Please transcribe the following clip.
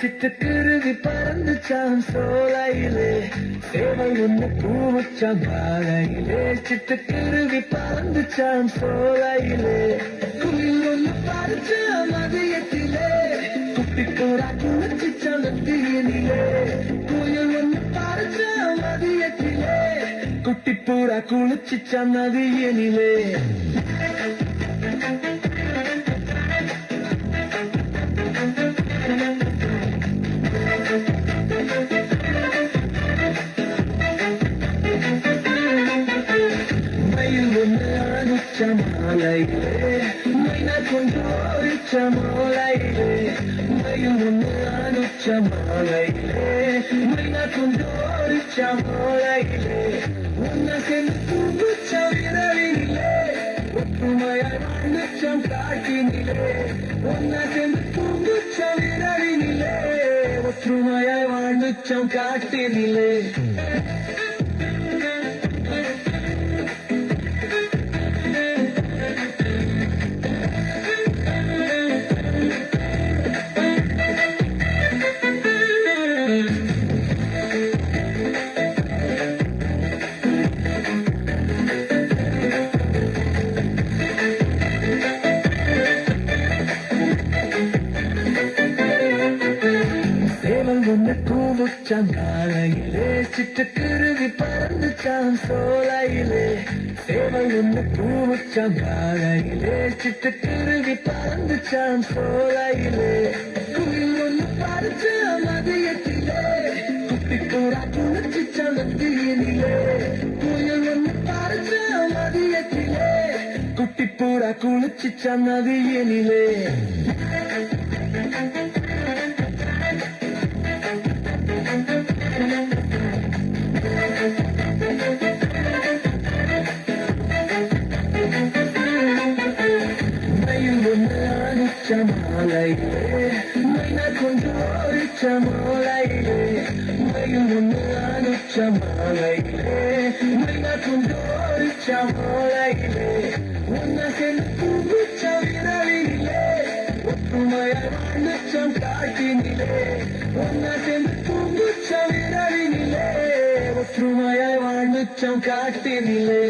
சிட்டுக்குருவி பறந்துச்சாம் சோலையிலே, சேவல் ஒண்ணு பூவச்சாம் வாழையிலே. சிட்டுக்குருவி பறந்துச்சாம் சோலையிலே, குயில் ஒண்ணு பறிச்சாம் மதியத்திலே, குட்டி போரா குளிச்சுச்சாம் நந்தியினிலே. குயில் ஒண்ணு பறிச்சாம் மதியத்திலே, குட்டி போரா குளிச்சுச்சாம் நதியினிலே. மாலையிலே மைனா கொண்டு ஓடிச்ச மாலையிலே, மயில் ஒன்று அனுச்ச மாலையிலே, மைனா கொண்டு ஓடிச்ச மாலையிலே. உன்னை சென்று தூங்குச்ச விரலினிலே, ஒற்றுமையாய் வாழ்ந்துச்சம் காட்டினிலே. உன்னை சென்று தூங்குச்ச விரலினிலே, ஒற்றுமையாய் வாழ்ந்துச்சம் காட்டினிலே. கூவுச்சாம் காலையிலே, சிட்டுக்குருவி பறந்துச்சாம் சோலையிலே. சேவல் ஒண்ணு கூவுச்சாம் காலையிலே, சிட்டுக்குருவி பறந்துச்சாம் சோலையிலே. குயில் ஒண்ணு பறிச்சாம் மதியத்திலே, குட்டி போரா குளிச்சுச்சாம் நந்தியினிலே. குயில் ஒண்ணு பறிச்சாம் மதியத்திலே, குட்டி போரா குளிச்சுச்சாம் நதியினிலே. மாலையிலே மைனா கொண்டு ஓடிச்ச மாலையிலே, மயில் ஒன்று அனுச்ச மாலையிலே, மைனா கொண்டு ஓடிச்ச மாலையிலே. உன்னை சென்று தூங்குச்ச விரலினிலே, ஒற்றுமையாய் வாழ்ந்துச்சம் காட்டினிலே. உன்னை சென்று தூங்குச்ச விரலினிலே, ஒற்றுமையாய் வாழ்ந்துச்சம் காட்டினிலே.